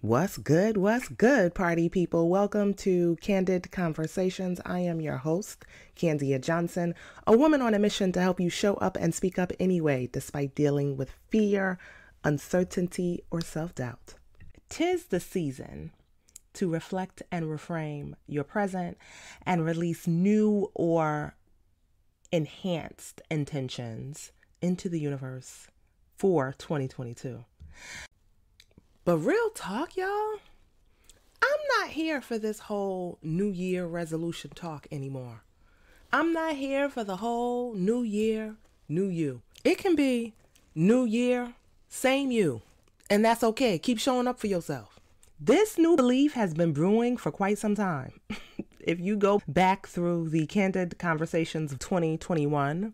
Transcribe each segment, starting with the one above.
What's good, party people? Welcome to Candid Conversations. I am your host, Candia Johnson, a woman on a mission to help you show up and speak up anyway, despite dealing with fear, uncertainty, or self-doubt. 'Tis the season to reflect and reframe your present and release new or enhanced intentions into the universe for 2022. But real talk, y'all, I'm not here for this whole New Year resolution talk anymore. I'm not here for the whole New Year, new you. It can be New Year, same you. And that's okay. Keep showing up for yourself. This new belief has been brewing for quite some time. If you go back through the Candid Conversations of 2021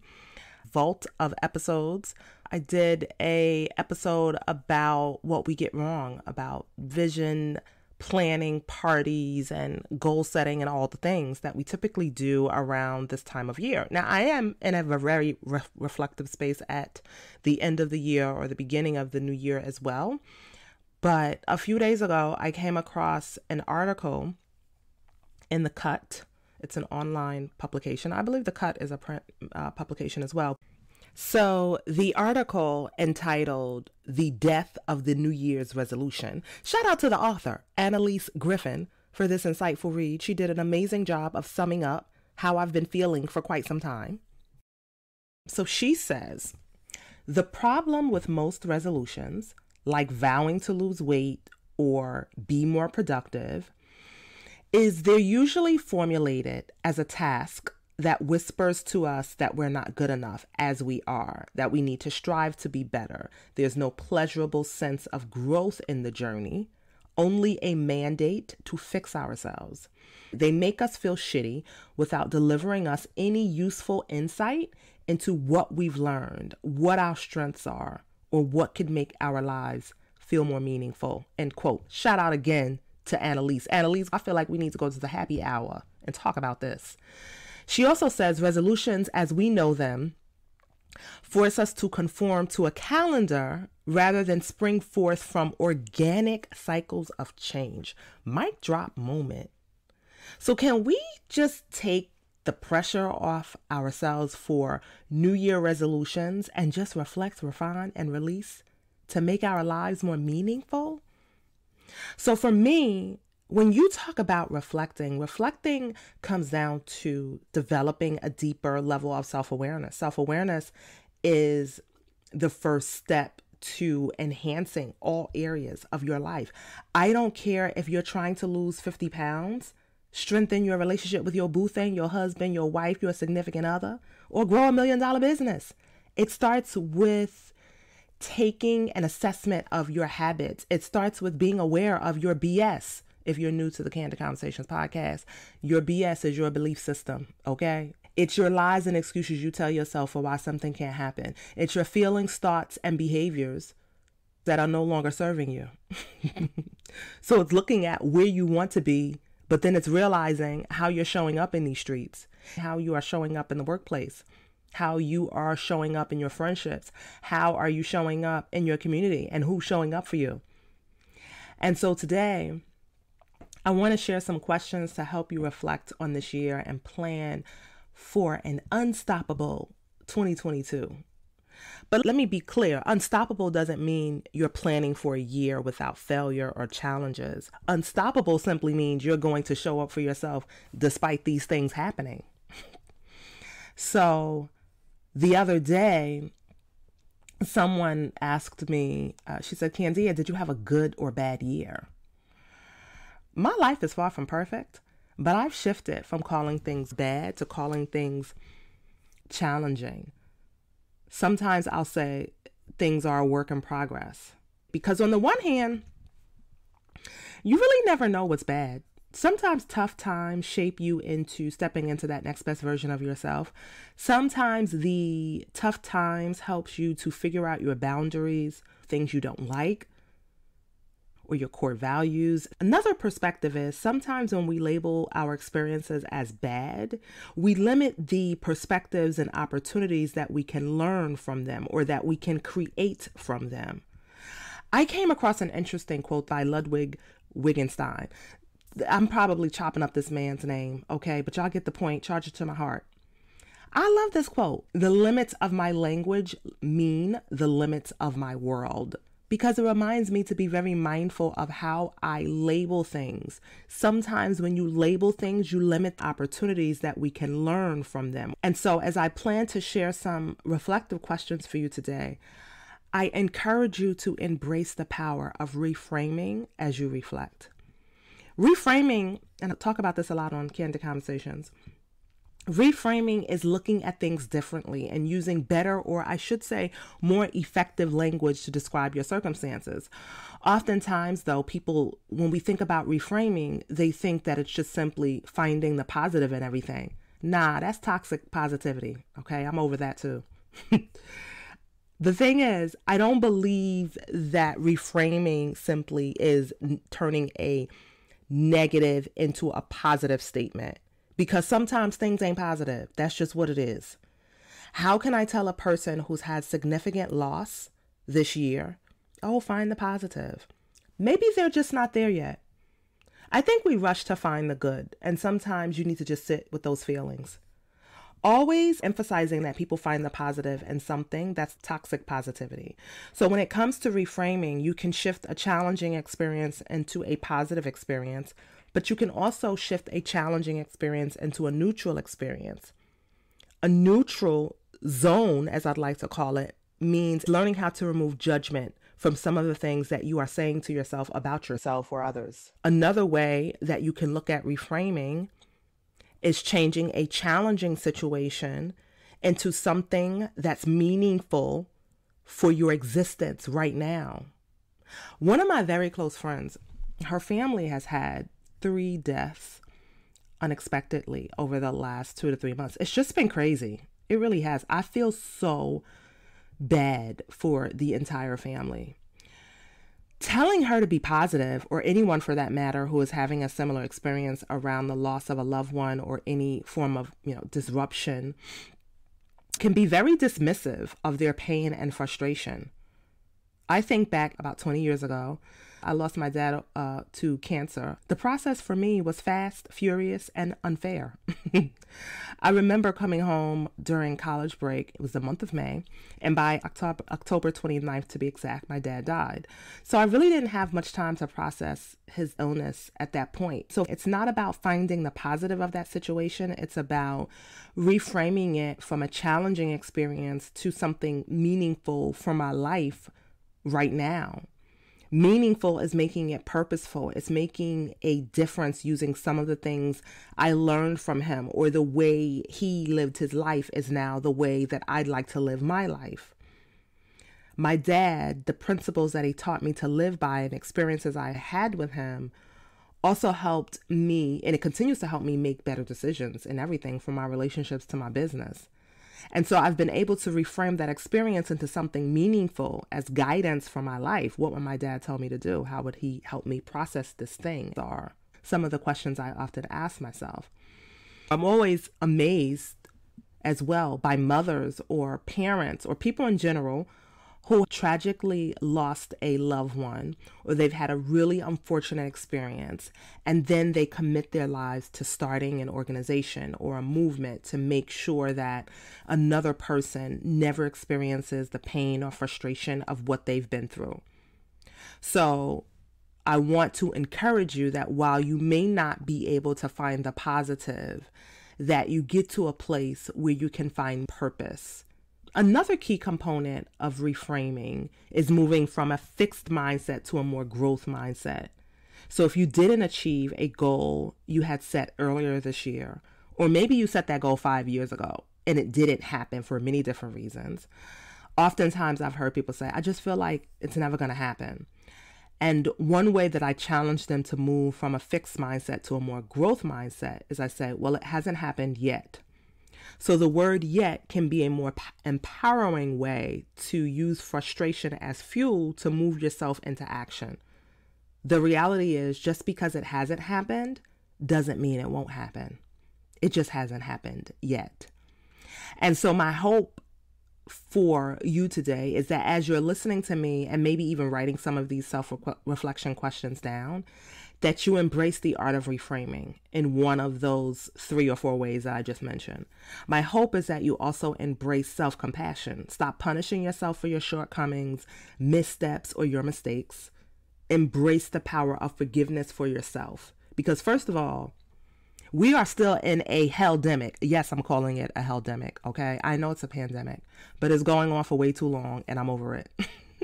vault of episodes, I did a episode about what we get wrong about vision, planning, parties, and goal setting, and all the things that we typically do around this time of year. Now, I am in a very reflective space at the end of the year or the beginning of the new year as well. But a few days ago, I came across an article in The Cut. It's an online publication. I believe The Cut is a print publication as well. So the article entitled The Death of the New Year's Resolution. Shout out to the author, Annalise Griffin, for this insightful read. She did an amazing job of summing up how I've been feeling for quite some time. So she says, the problem with most resolutions, like vowing to lose weight or be more productive, is they're usually formulated as a task that whispers to us that we're not good enough as we are, that we need to strive to be better. There's no pleasurable sense of growth in the journey, only a mandate to fix ourselves. They make us feel shitty without delivering us any useful insight into what we've learned, what our strengths are, or what could make our lives feel more meaningful. End quote. Shout out again to Annalise. Annalise, I feel like we need to go to the happy hour and talk about this. She also says resolutions as we know them force us to conform to a calendar rather than spring forth from organic cycles of change. Mic drop moment. So can we just take the pressure off ourselves for New Year resolutions and just reflect, refine, and release to make our lives more meaningful? So for me, when you talk about reflecting comes down to developing a deeper level of self-awareness. Self-awareness is the first step to enhancing all areas of your life. I don't care if you're trying to lose 50 pounds, strengthen your relationship with your boo thing, your husband, your wife, your significant other, or grow $1 million business. It starts with taking an assessment of your habits. It starts with being aware of your BS. If you're new to the Candid Conversations podcast, your BS is your belief system, okay? It's your lies and excuses you tell yourself for why something can't happen. It's your feelings, thoughts, and behaviors that are no longer serving you. So it's looking at where you want to be, but then it's realizing how you're showing up in these streets, how you are showing up in the workplace, how you are showing up in your friendships, how are you showing up in your community, and who's showing up for you. And so today, I want to share some questions to help you reflect on this year and plan for an unstoppable 2022. But let me be clear, unstoppable doesn't mean you're planning for a year without failure or challenges. Unstoppable simply means you're going to show up for yourself despite these things happening. So the other day, someone asked me, she said, Candia, did you have a good or bad year? My life is far from perfect, but I've shifted from calling things bad to calling things challenging. Sometimes I'll say things are a work in progress because on the one hand, you really never know what's bad. Sometimes tough times shape you into stepping into that next best version of yourself. Sometimes the tough times helps you to figure out your boundaries, things you don't like, or your core values. Another perspective is sometimes when we label our experiences as bad, we limit the perspectives and opportunities that we can learn from them or that we can create from them. I came across an interesting quote by Ludwig Wittgenstein. I'm probably chopping up this man's name, okay? But y'all get the point. Charge it to my heart. I love this quote. The limits of my language mean the limits of my world, because it reminds me to be very mindful of how I label things. Sometimes when you label things, you limit opportunities that we can learn from them. And so as I plan to share some reflective questions for you today, I encourage you to embrace the power of reframing as you reflect. Reframing, and I talk about this a lot on Candid Conversations, reframing is looking at things differently and using better, or I should say more effective language to describe your circumstances. Oftentimes, though, people, when we think about reframing, they think that it's just simply finding the positive in everything. Nah, that's toxic positivity. Okay, I'm over that too. The thing is, I don't believe that reframing simply is turning a negative into a positive statement. Because sometimes things ain't positive. That's just what it is. How can I tell a person who's had significant loss this year, oh, find the positive? Maybe they're just not there yet. I think we rush to find the good, and sometimes you need to just sit with those feelings. Always emphasizing that people find the positive in something, that's toxic positivity. So when it comes to reframing, you can shift a challenging experience into a positive experience, but you can also shift a challenging experience into a neutral experience. A neutral zone, as I'd like to call it, means learning how to remove judgment from some of the things that you are saying to yourself about yourself or others. Another way that you can look at reframing is changing a challenging situation into something that's meaningful for your existence right now. One of my very close friends, her family has had 3 deaths unexpectedly over the last 2 to 3 months. It's just been crazy. It really has. I feel so bad for the entire family. Telling her to be positive, or anyone for that matter who is having a similar experience around the loss of a loved one or any form of, disruption, can be very dismissive of their pain and frustration. I think back about 20 years ago, I lost my dad to cancer. The process for me was fast, furious, and unfair. I remember coming home during college break. It was the month of May. And by October 29th, to be exact, my dad died. So I really didn't have much time to process his illness at that point. So it's not about finding the positive of that situation. It's about reframing it from a challenging experience to something meaningful for my life right now. Meaningful is making it purposeful. It's making a difference using some of the things I learned from him, or the way he lived his life is now the way that I'd like to live my life. My dad, the principles that he taught me to live by and experiences I had with him also helped me, and it continues to help me make better decisions in everything from my relationships to my business. And so I've been able to reframe that experience into something meaningful as guidance for my life. What would my dad tell me to do? How would he help me process this thing? Are some of the questions I often ask myself. I'm always amazed as well by mothers or parents or people in general who tragically lost a loved one, or they've had a really unfortunate experience, and then they commit their lives to starting an organization or a movement to make sure that another person never experiences the pain or frustration of what they've been through. So I want to encourage you that while you may not be able to find the positive, that you get to a place where you can find purpose. Another key component of reframing is moving from a fixed mindset to a more growth mindset. So if you didn't achieve a goal you had set earlier this year, or maybe you set that goal 5 years ago and it didn't happen for many different reasons, oftentimes I've heard people say, I just feel like it's never going to happen. And one way that I challenge them to move from a fixed mindset to a more growth mindset is I say, well, it hasn't happened yet. So the word yet can be a more empowering way to use frustration as fuel to move yourself into action. The reality is, just because it hasn't happened doesn't mean it won't happen. It just hasn't happened yet. And so my hope for you today is that as you're listening to me and maybe even writing some of these self-reflection questions down, that you embrace the art of reframing in one of those 3 or 4 ways that I just mentioned. My hope is that you also embrace self-compassion. Stop punishing yourself for your shortcomings, missteps, or your mistakes. Embrace the power of forgiveness for yourself. Because first of all, we are still in a hell-demic. Yes, I'm calling it a hell-demic, okay? I know it's a pandemic, but it's going on for way too long, and I'm over it.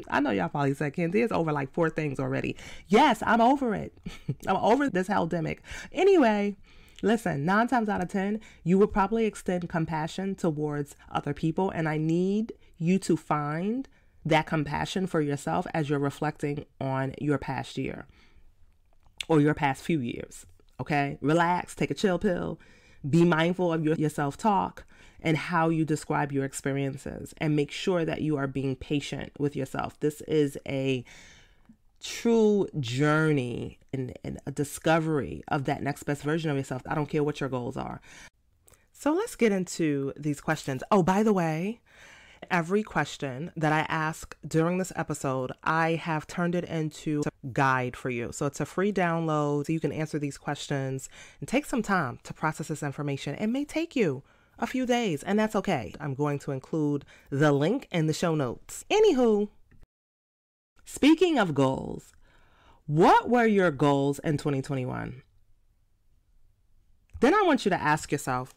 I know y'all probably said, Kenzie, it's over like 4 things already. Yes, I'm over it. I'm over this hell-demic. Anyway, listen, 9 times out of 10, you would probably extend compassion towards other people, and I need you to find that compassion for yourself as you're reflecting on your past year or your past few years. Okay, relax, take a chill pill, be mindful of your self-talk and how you describe your experiences, and make sure that you are being patient with yourself. This is a true journey and a discovery of that next best version of yourself. I don't care what your goals are. So let's get into these questions. Oh, by the way, every question that I ask during this episode, I have turned it into a guide for you. So it's a free download. So you can answer these questions and take some time to process this information. It may take you a few days, and that's okay. I'm going to include the link in the show notes. Anywho, speaking of goals, what were your goals in 2021? Then I want you to ask yourself,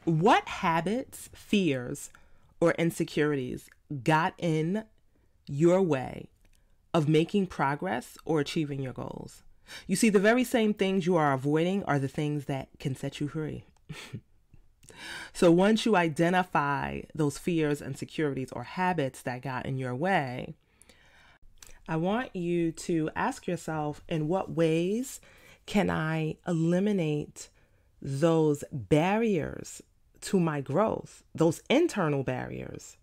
what habits, fears, or insecurities got in your way of making progress or achieving your goals? You see, the very same things you are avoiding are the things that can set you free. So once you identify those fears, insecurities, or habits that got in your way, I want you to ask yourself, in what ways can I eliminate those barriers to my growth, those internal barriers?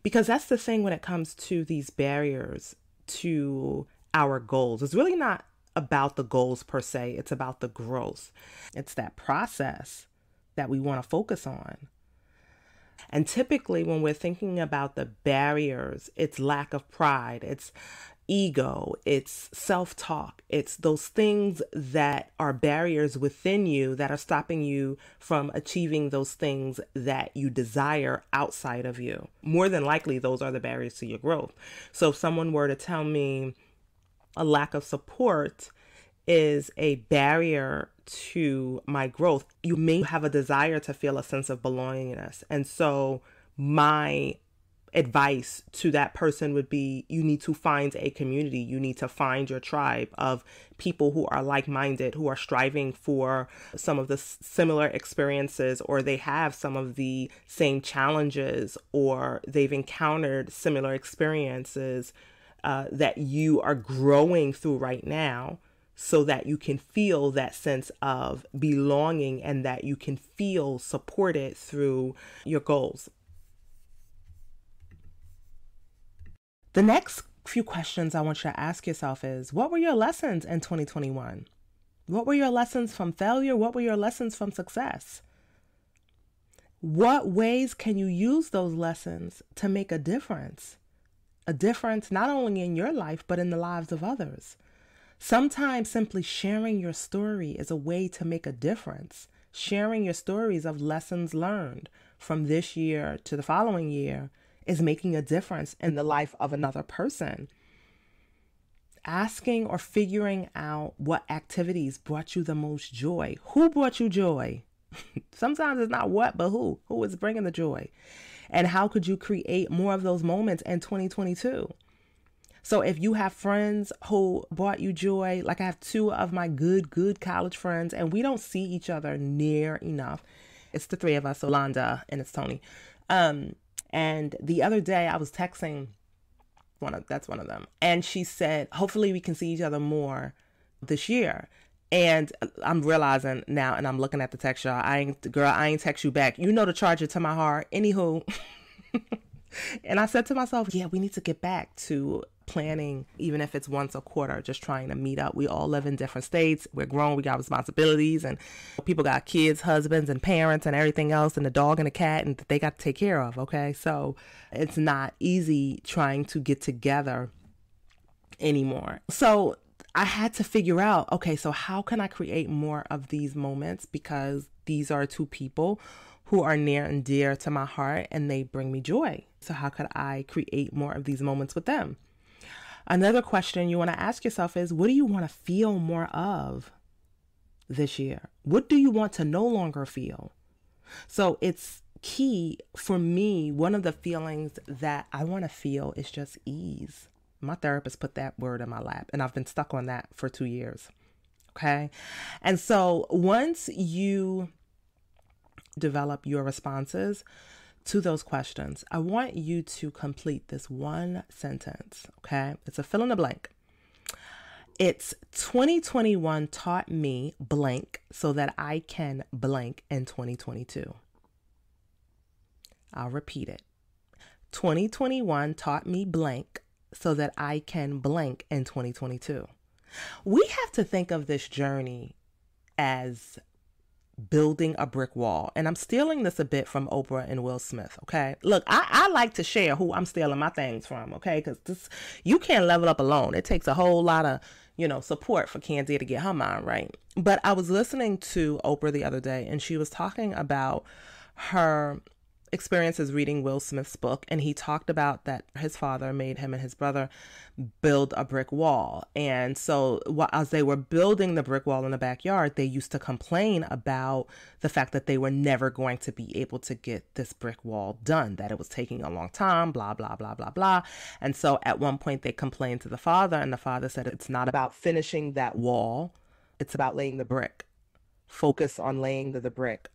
Because that's the thing when it comes to these barriers to our goals. It's really not about the goals per se. It's about the growth. It's that process that we want to focus on. And typically when we're thinking about the barriers, it's lack of pride, it's ego, it's self-talk, it's those things that are barriers within you that are stopping you from achieving those things that you desire outside of you. More than likely, those are the barriers to your growth. So if someone were to tell me a lack of support is a barrier to my growth, you may have a desire to feel a sense of belongingness. And so my advice to that person would be, you need to find a community. You need to find your tribe of people who are like-minded, who are striving for some of the similar experiences, or they have some of the same challenges, or they've encountered similar experiences that you are growing through right now, so that you can feel that sense of belonging and that you can feel supported through your goals. The next few questions I want you to ask yourself is, what were your lessons in 2021? What were your lessons from failure? What were your lessons from success? What ways can you use those lessons to make a difference? A difference not only in your life, but in the lives of others. Sometimes simply sharing your story is a way to make a difference. Sharing your stories of lessons learned from this year to the following year is making a difference in the life of another person. Asking or figuring out what activities brought you the most joy. Who brought you joy? Sometimes it's not what, but who. Who is bringing the joy? And how could you create more of those moments in 2022? So if you have friends who brought you joy, like I have 2 of my good college friends, and we don't see each other near enough. It's the 3 of us, so Londa and it's Tony. And the other day I was texting that's one of them. And she said, hopefully we can see each other more this year. And I'm realizing now, and I'm looking at the text, y'all, I ain't text you back. You know to charge it to my heart. Anywho. And I said to myself, yeah, we need to get back to planning, even if it's once a quarter, just trying to meet up. We all live in different states. We're grown. We got responsibilities, and people got kids, husbands, and parents, and everything else, and the dog and the cat, and they got to take care of. Okay. So it's not easy trying to get together anymore. So I had to figure out, okay, so how can I create more of these moments? Because these are two people who are near and dear to my heart, and they bring me joy. So how could I create more of these moments with them? Another question you want to ask yourself is, what do you want to feel more of this year? What do you want to no longer feel? So it's key for me. One of the feelings that I want to feel is just ease. My therapist put that word in my lap, and I've been stuck on that for 2 years. Okay. And so once you develop your responses to those questions, I want you to complete this one sentence. Okay. It's a fill in the blank. It's 2021 taught me blank so that I can blank in 2022. I'll repeat it. 2021 taught me blank so that I can blank in 2022. We have to think of this journey as building a brick wall. And I'm stealing this a bit from Oprah and Will Smith. Okay. Look, I like to share who I'm stealing my things from. Okay. Because you can't level up alone. It takes a whole lot of, support for Candia to get her mind right. But I was listening to Oprah the other day, and she was talking about her experiences reading Will Smith's book, and he talked about that his father made him and his brother build a brick wall. And so as they were building the brick wall in the backyard, they used to complain about the fact that they were never going to be able to get this brick wall done, that it was taking a long time, blah, blah, blah, blah, blah. And so at one point they complained to the father, and the father said, it's not about finishing that wall. It's about laying the brick. Focus on laying the brick.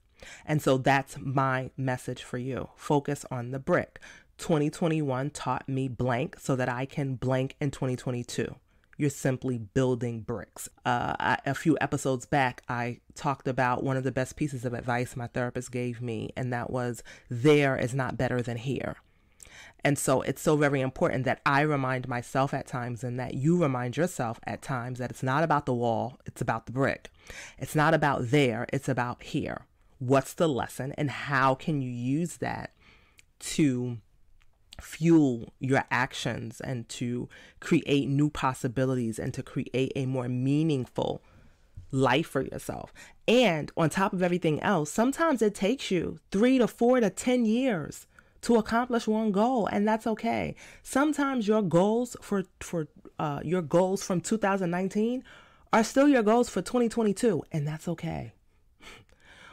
And so that's my message for you. Focus on the brick. 2021 taught me blank so that I can blank in 2022. You're simply building bricks. A few episodes back, I talked about one of the best pieces of advice my therapist gave me, and that was, there is not better than here. And so it's so very important that I remind myself at times, and that you remind yourself at times, that it's not about the wall, it's about the brick. It's not about there, it's about here. What's the lesson, and how can you use that to fuel your actions and to create new possibilities and to create a more meaningful life for yourself? And on top of everything else, sometimes it takes you 3 to 4 to 10 years to accomplish one goal, and that's okay. Sometimes your goals your goals from 2019 are still your goals for 2022, and that's okay.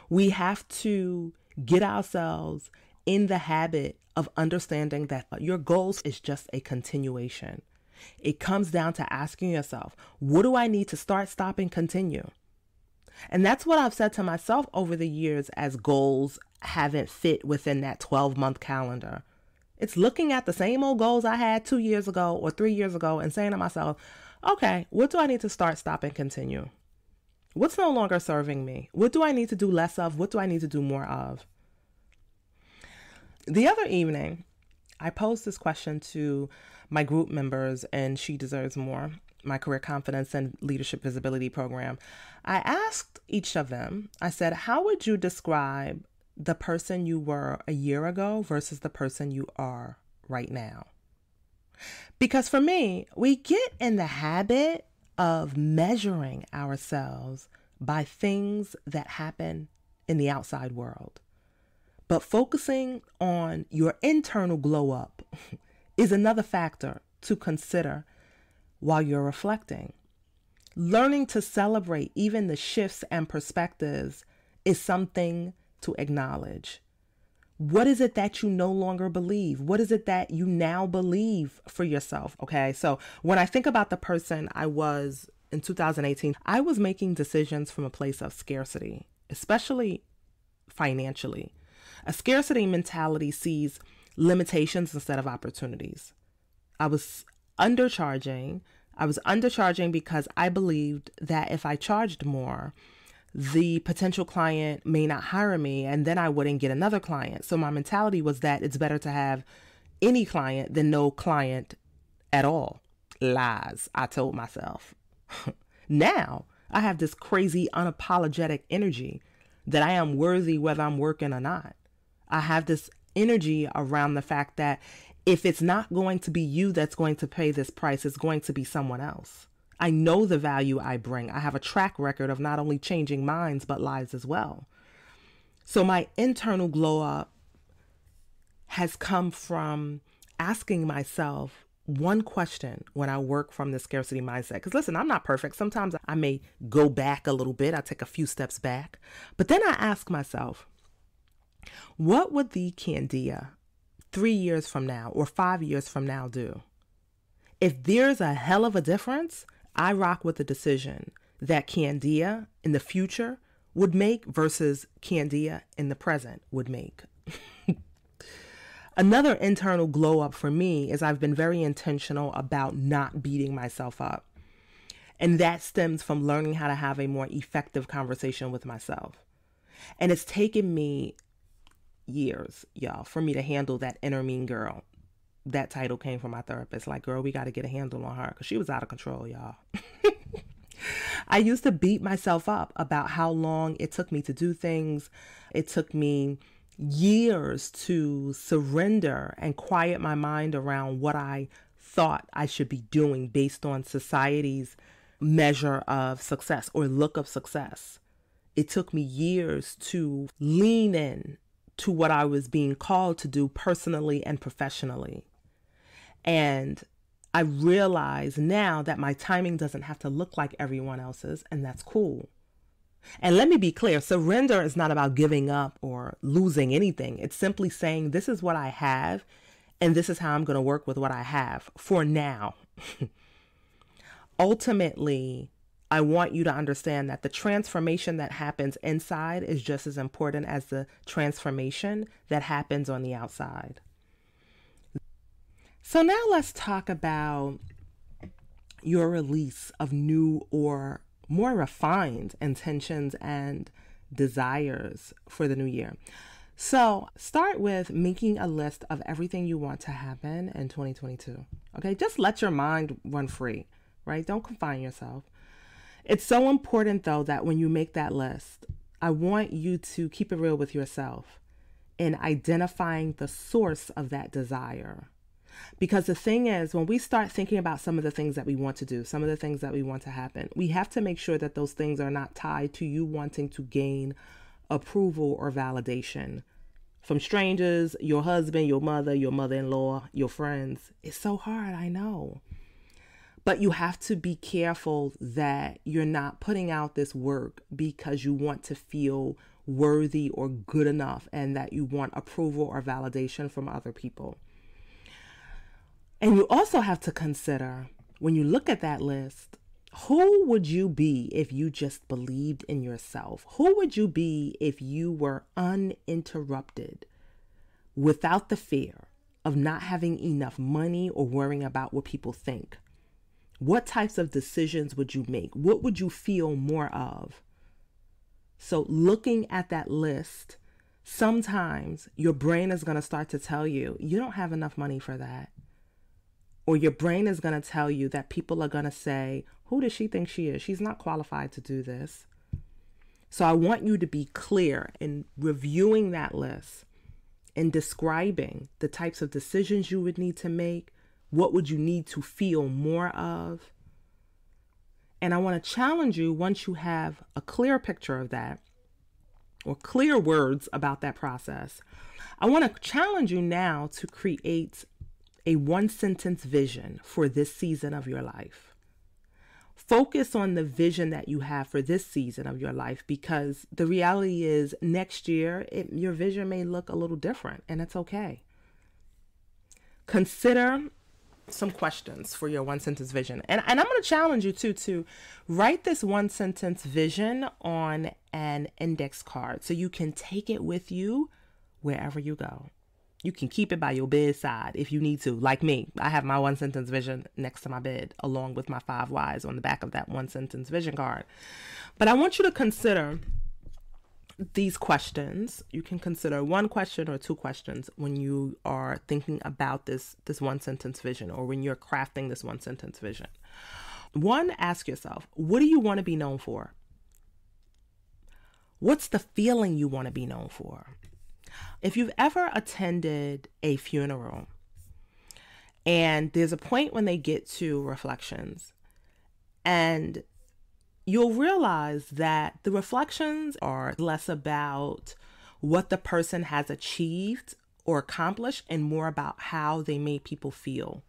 We have to get ourselves in the habit of understanding that your goals is just a continuation. It comes down to asking yourself, what do I need to start, stop, and continue? And that's what I've said to myself over the years as goals haven't fit within that 12-month calendar. It's looking at the same old goals I had 2 years ago or 3 years ago and saying to myself, okay, what do I need to start, stop, and continue? What's no longer serving me? What do I need to do less of? What do I need to do more of? The other evening, I posed this question to my group members in She Deserves More, my Career Confidence and Leadership Visibility program. I asked each of them, I said, how would you describe the person you were a year ago versus the person you are right now? Because for me, we get in the habit of measuring ourselves by things that happen in the outside world. But focusing on your internal glow up is another factor to consider while you're reflecting. Learning to celebrate even the shifts and perspectives is something to acknowledge. What is it that you no longer believe? What is it that you now believe for yourself? Okay, so when I think about the person I was in 2018, I was making decisions from a place of scarcity, especially financially. A scarcity mentality sees limitations instead of opportunities. I was undercharging. I was undercharging because I believed that if I charged more, the potential client may not hire me, and then I wouldn't get another client. So my mentality was that it's better to have any client than no client at all. Lies, I told myself. Now I have this crazy unapologetic energy that I am worthy whether I'm working or not. I have this energy around the fact that if it's not going to be you that's going to pay this price, it's going to be someone else. I know the value I bring. I have a track record of not only changing minds, but lives as well. So my internal glow up has come from asking myself one question when I work from the scarcity mindset. Because listen, I'm not perfect. Sometimes I may go back a little bit. I take a few steps back. But then I ask myself, what would the Candia 3 years from now or 5 years from now do? If there's a hell of a difference, I rock with the decision that Candia in the future would make versus Candia in the present would make. Another internal glow up for me is I've been very intentional about not beating myself up. And that stems from learning how to have a more effective conversation with myself. And it's taken me years, y'all, for me to handle that inner mean girl. That title came from my therapist. Like, girl, we got to get a handle on her because she was out of control, y'all. I used to beat myself up about how long it took me to do things. It took me years to surrender and quiet my mind around what I thought I should be doing based on society's measure of success or look of success. It took me years to lean in to what I was being called to do personally and professionally. And I realize now that my timing doesn't have to look like everyone else's, and that's cool. And let me be clear, surrender is not about giving up or losing anything. It's simply saying, this is what I have, and this is how I'm going to work with what I have for now. Ultimately, I want you to understand that the transformation that happens inside is just as important as the transformation that happens on the outside. So now let's talk about your release of new or more refined intentions and desires for the new year. So start with making a list of everything you want to happen in 2022. Okay, just let your mind run free, right? Don't confine yourself. It's so important, though, that when you make that list, I want you to keep it real with yourself in identifying the source of that desire. Because the thing is, when we start thinking about some of the things that we want to do, some of the things that we want to happen, we have to make sure that those things are not tied to you wanting to gain approval or validation from strangers, your husband, your mother-in-law, your friends. It's so hard, I know. But you have to be careful that you're not putting out this work because you want to feel worthy or good enough and that you want approval or validation from other people. And you also have to consider, when you look at that list, who would you be if you just believed in yourself? Who would you be if you were uninterrupted, without the fear of not having enough money or worrying about what people think? What types of decisions would you make? What would you feel more of? So looking at that list, sometimes your brain is going to start to tell you, you don't have enough money for that. Or your brain is going to tell you that people are going to say, who does she think she is? She's not qualified to do this. So I want you to be clear in reviewing that list and describing the types of decisions you would need to make. What would you need to feel more of? And I want to challenge you, once you have a clear picture of that or clear words about that process, I want to challenge you now to create a one-sentence vision for this season of your life. Focus on the vision that you have for this season of your life, because the reality is next year, your vision may look a little different, and it's okay. Consider some questions for your one-sentence vision. And I'm going to challenge you to write this one-sentence vision on an index card so you can take it with you wherever you go. You can keep it by your bedside if you need to. Like me, I have my one sentence vision next to my bed, along with my 5 whys on the back of that one sentence vision card. But I want you to consider these questions. You can consider one question or two questions when you are thinking about this one sentence vision, or when you're crafting this one sentence vision. One, ask yourself, what do you want to be known for? What's the feeling you want to be known for? If you've ever attended a funeral and there's a point when they get to reflections, and you'll realize that the reflections are less about what the person has achieved or accomplished and more about how they made people feel.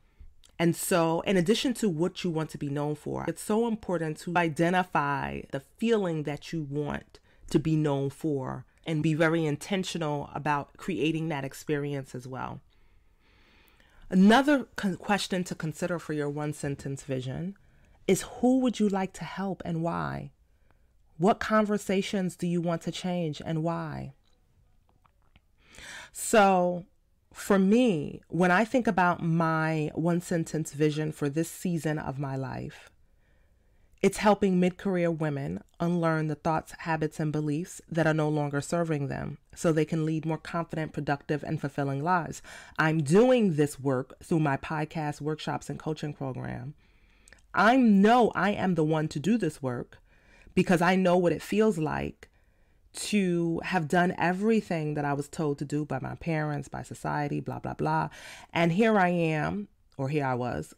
And so, in addition to what you want to be known for, it's so important to identify the feeling that you want to be known for and be very intentional about creating that experience as well. Another question to consider for your one sentence vision is, who would you like to help and why? What conversations do you want to change and why? So for me, when I think about my one sentence vision for this season of my life, it's helping mid-career women unlearn the thoughts, habits, and beliefs that are no longer serving them so they can lead more confident, productive, and fulfilling lives. I'm doing this work through my podcast, workshops, and coaching program. I know I am the one to do this work because I know what it feels like to have done everything that I was told to do by my parents, by society, blah, blah, blah. And here I am, or here I was,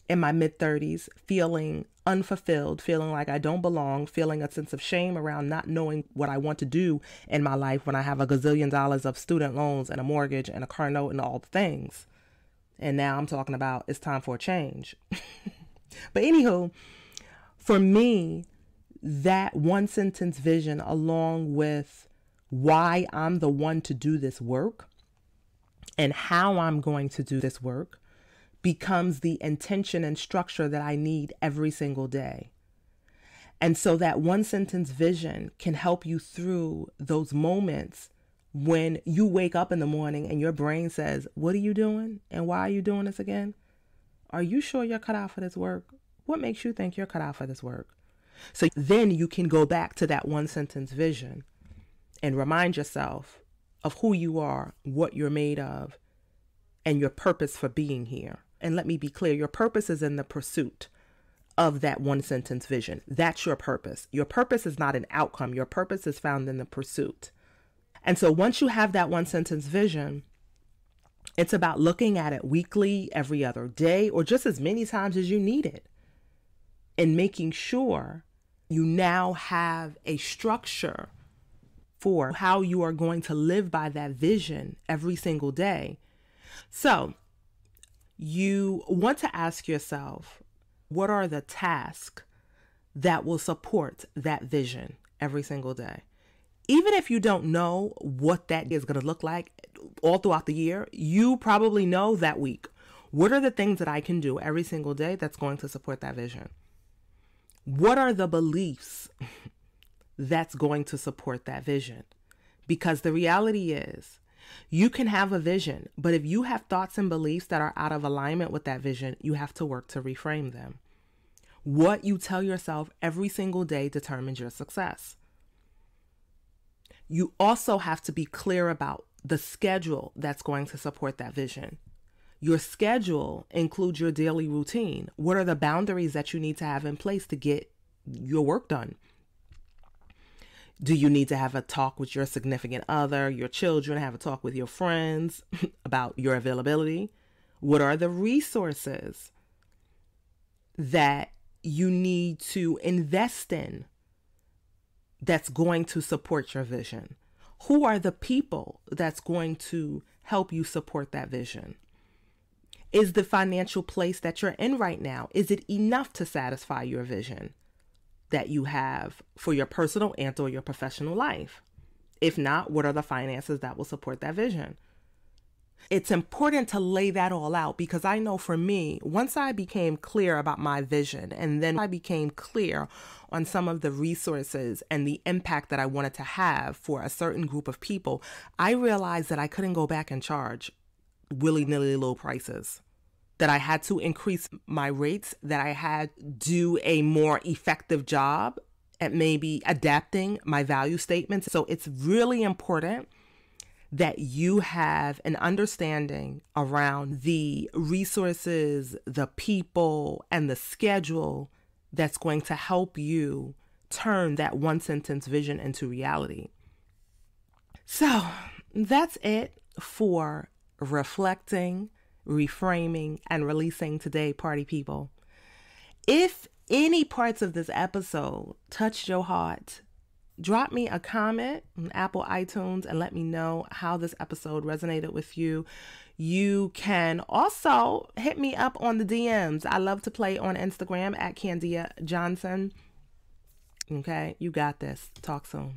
in my mid-30s, feeling unfulfilled, feeling like I don't belong, feeling a sense of shame around not knowing what I want to do in my life when I have a gazillion dollars of student loans and a mortgage and a car note and all the things. And now I'm talking about it's time for a change. But anywho, for me, that one sentence vision, along with why I'm the one to do this work and how I'm going to do this work, becomes the intention and structure that I need every single day. And so that one sentence vision can help you through those moments when you wake up in the morning and your brain says, what are you doing? And why are you doing this again? Are you sure you're cut out for this work? What makes you think you're cut out for this work? So then you can go back to that one sentence vision and remind yourself of who you are, what you're made of, and your purpose for being here. And let me be clear, your purpose is in the pursuit of that one sentence vision. That's your purpose. Your purpose is not an outcome. Your purpose is found in the pursuit. And so once you have that one sentence vision, it's about looking at it weekly, every other day, or just as many times as you need it, and making sure you now have a structure for how you are going to live by that vision every single day. So you want to ask yourself, what are the tasks that will support that vision every single day? Even if you don't know what that is going to look like all throughout the year, you probably know that week. What are the things that I can do every single day that's going to support that vision? What are the beliefs that's going to support that vision? Because the reality is, you can have a vision, but if you have thoughts and beliefs that are out of alignment with that vision, you have to work to reframe them. What you tell yourself every single day determines your success. You also have to be clear about the schedule that's going to support that vision. Your schedule includes your daily routine. What are the boundaries that you need to have in place to get your work done? Do you need to have a talk with your significant other, your children, have a talk with your friends about your availability? What are the resources that you need to invest in that's going to support your vision? Who are the people that's going to help you support that vision? Is the financial place that you're in right now, is it enough to satisfy your vision that you have for your personal and or your professional life? If not, what are the finances that will support that vision? It's important to lay that all out, because I know for me, once I became clear about my vision, and then I became clear on some of the resources and the impact that I wanted to have for a certain group of people, I realized that I couldn't go back and charge willy-nilly low prices, that I had to increase my rates, that I had to do a more effective job at maybe adapting my value statements. So it's really important that you have an understanding around the resources, the people, and the schedule that's going to help you turn that one sentence vision into reality. So that's it for reflecting, reframing, and releasing today, party people. If any parts of this episode touched your heart, drop me a comment on Apple iTunes and let me know how this episode resonated with you. You can also hit me up on the DMs. I love to play on Instagram at Candia Johnson. Okay, you got this. Talk soon.